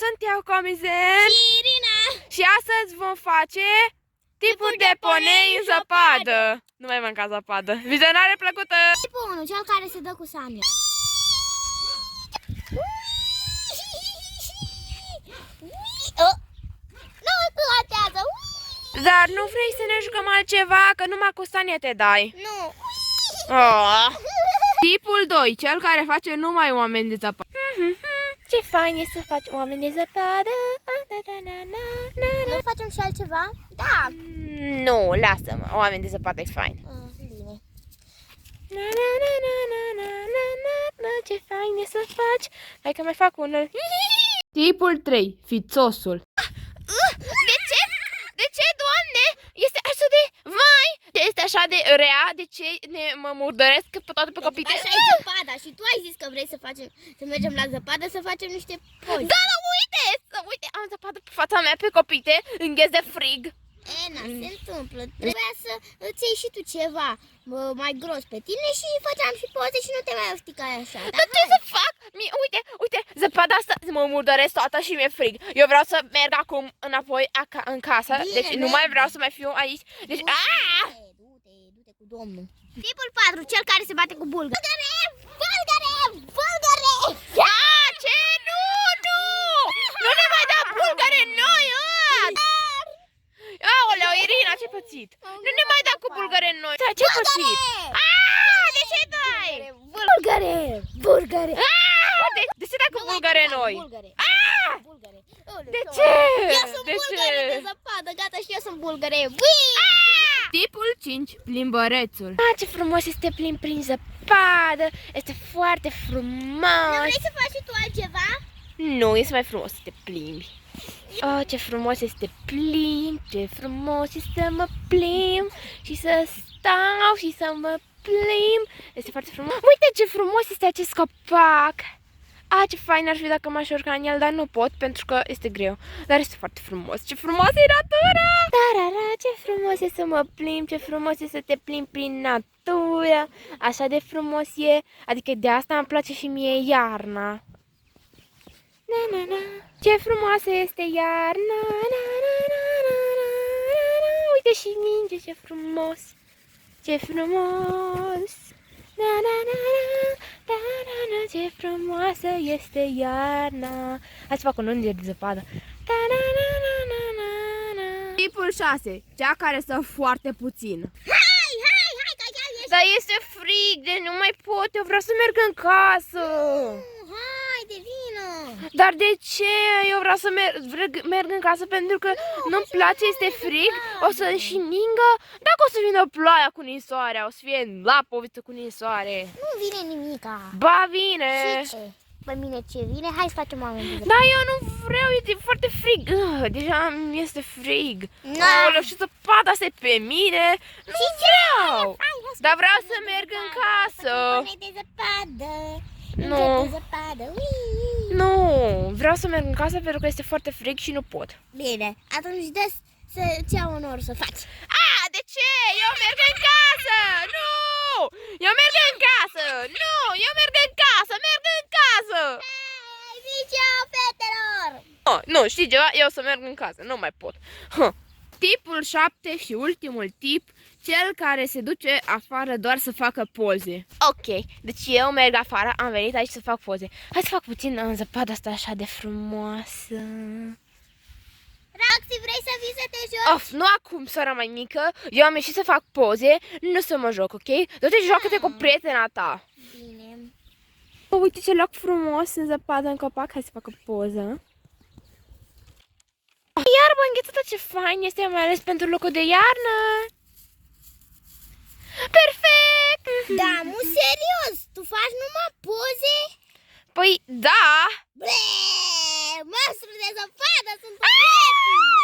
sunt eu, Comizen și Irina. și astăzi vom face tipuri de ponei în zăpadă. Nu mai mânca zăpadă. Vizionare plăcută! Tipul 1, cel care se dă cu Sania. Nu platează. Dar nu vrei să ne jucăm altceva? Că numai cu Sania te dai. Nu. Oh. Tipul 2, cel care face numai oameni de zăpadă. Ce fain e să faci oameni de zăpadă. Nu facem și altceva? Da. Nu, lasă-mă, oameni de zăpadă e fain. Bine. Ce fain e să faci. Hai că mai fac unul. Tipul 3, fițosul. De ce? De ce, Doamne? Este așa de... Vai! Este așa de rea? De ce mă murdăresc pe toate pe copite? Așa e zăpada și tu ai zis că vrei să mergem la zăpadă să facem niște poze. Da, dar uite! Uite, am zăpadă pe fața mea pe copite, îngheț de frig. Ena, se întâmplă. Trebuia să îți iei și tu ceva mai gros pe tine și făceam și poze și nu te mai ofticai așa. Dar ce să fac? Uite, zăpada asta mă murdăresc toată și mi-e frig. Eu vreau să merg acum înapoi în casă, Bine, deci nu mai vreau să mai fiu aici. Deci, Du-te cu domnul. Tipul 4, cel care se bate cu bulgăre. Bulgăre! Ce? Nu! Nu ne mai da bulgare noi, Aoleu, Irina, ce pățit? Nu ne mai da cu bulgare noi. Ce pățit? De ce dai? Bulgăre! De ce dai cu bulgare noi? Bulgare. De ce? Eu sunt De bulgare ce? de zăpadă, gata, și eu sunt bulgare. Tipul 5, plimbărețul. Ce frumos este plimb prin zăpadă. Este foarte Nu frumos. vrei să faci și tu altceva? Nu, este mai frumos să te plimbi. Ce frumos este plimb, ce frumos este să mă plimb și să stau și să mă plimb. Este foarte frumos. Uite ce frumos este acest copac. Ce fain ar fi dacă m-aș urca în el, dar nu pot pentru că este greu. Dar este foarte frumos. Ce frumos e natura! Ce frumos e să mă plimb, ce frumos e să te plimbi prin natură. Așa de frumos e. Adică de asta îmi place și mie iarna. Ce frumoasă este iarna. Uite și ninge, ce frumos. Ce frumos. Ce frumoasă este iarna. Hai să fac un înger de zăpadă. Tipul 6, cea care stă foarte puțin. Hai, că chiar ești. Dar este frig, de nu mai pot, eu vreau să merg în casă. Hai, de vină. Dar de ce? Eu vreau să merg în casă pentru că nu-mi place, este frig, o să și ningă. Dacă o să vină ploaia cu ninsoarea, o să fie lapoviță cu ninsoare. Nu vine nimica. Ba vine! Și ce? Pe mine ce vine? Hai să facem oameni de Da, eu nu vreau, e foarte frig. Deja mi este frig. Aoleu, și zăpada asta e pe mine. Nu vreau! Dar vreau să merg în casă. de zăpadă. Nu. De zăpadă. Nu, vreau să merg în casă pentru că este foarte frig și nu pot. Bine, atunci dă să-ți iau onor să faci. De ce? Eu merg în casă! Nu! Eu merg în casă! Nu! Eu merg în casă! Merg în casă! Zici eu, fetelor! Nu, știi ceva? Eu să merg în casă, nu mai pot. Tipul 7 și ultimul tip, cel care se duce afară doar să facă poze. Ok, deci eu merg afară, am venit aici să fac poze. Hai să fac puțin în zăpada asta așa de frumoasă. Roxy, vrei să vii să te joci? Nu acum, sora mai mică. Eu am ieșit să fac poze, nu să mă joc, ok? Du-te și joacă-te cu prietena ta. Bine. Uite ce loc frumos în zăpadă, în copac. Hai să fac o poză. Iarbă înghețată, ce fain este, mai ales pentru locul de iarnă. Perfect! Da, mu serios, tu faci numai poze? Păi, da. Ble, monstru de zăpadă, sunt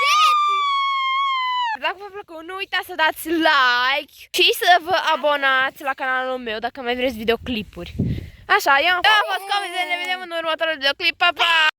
Yeti! Dacă v-a plăcut, nu uitați să dați like și să vă abonați la canalul meu dacă mai vreți videoclipuri. Așa, eu am fost Comizen, ne vedem în următorul videoclip. Pa, pa!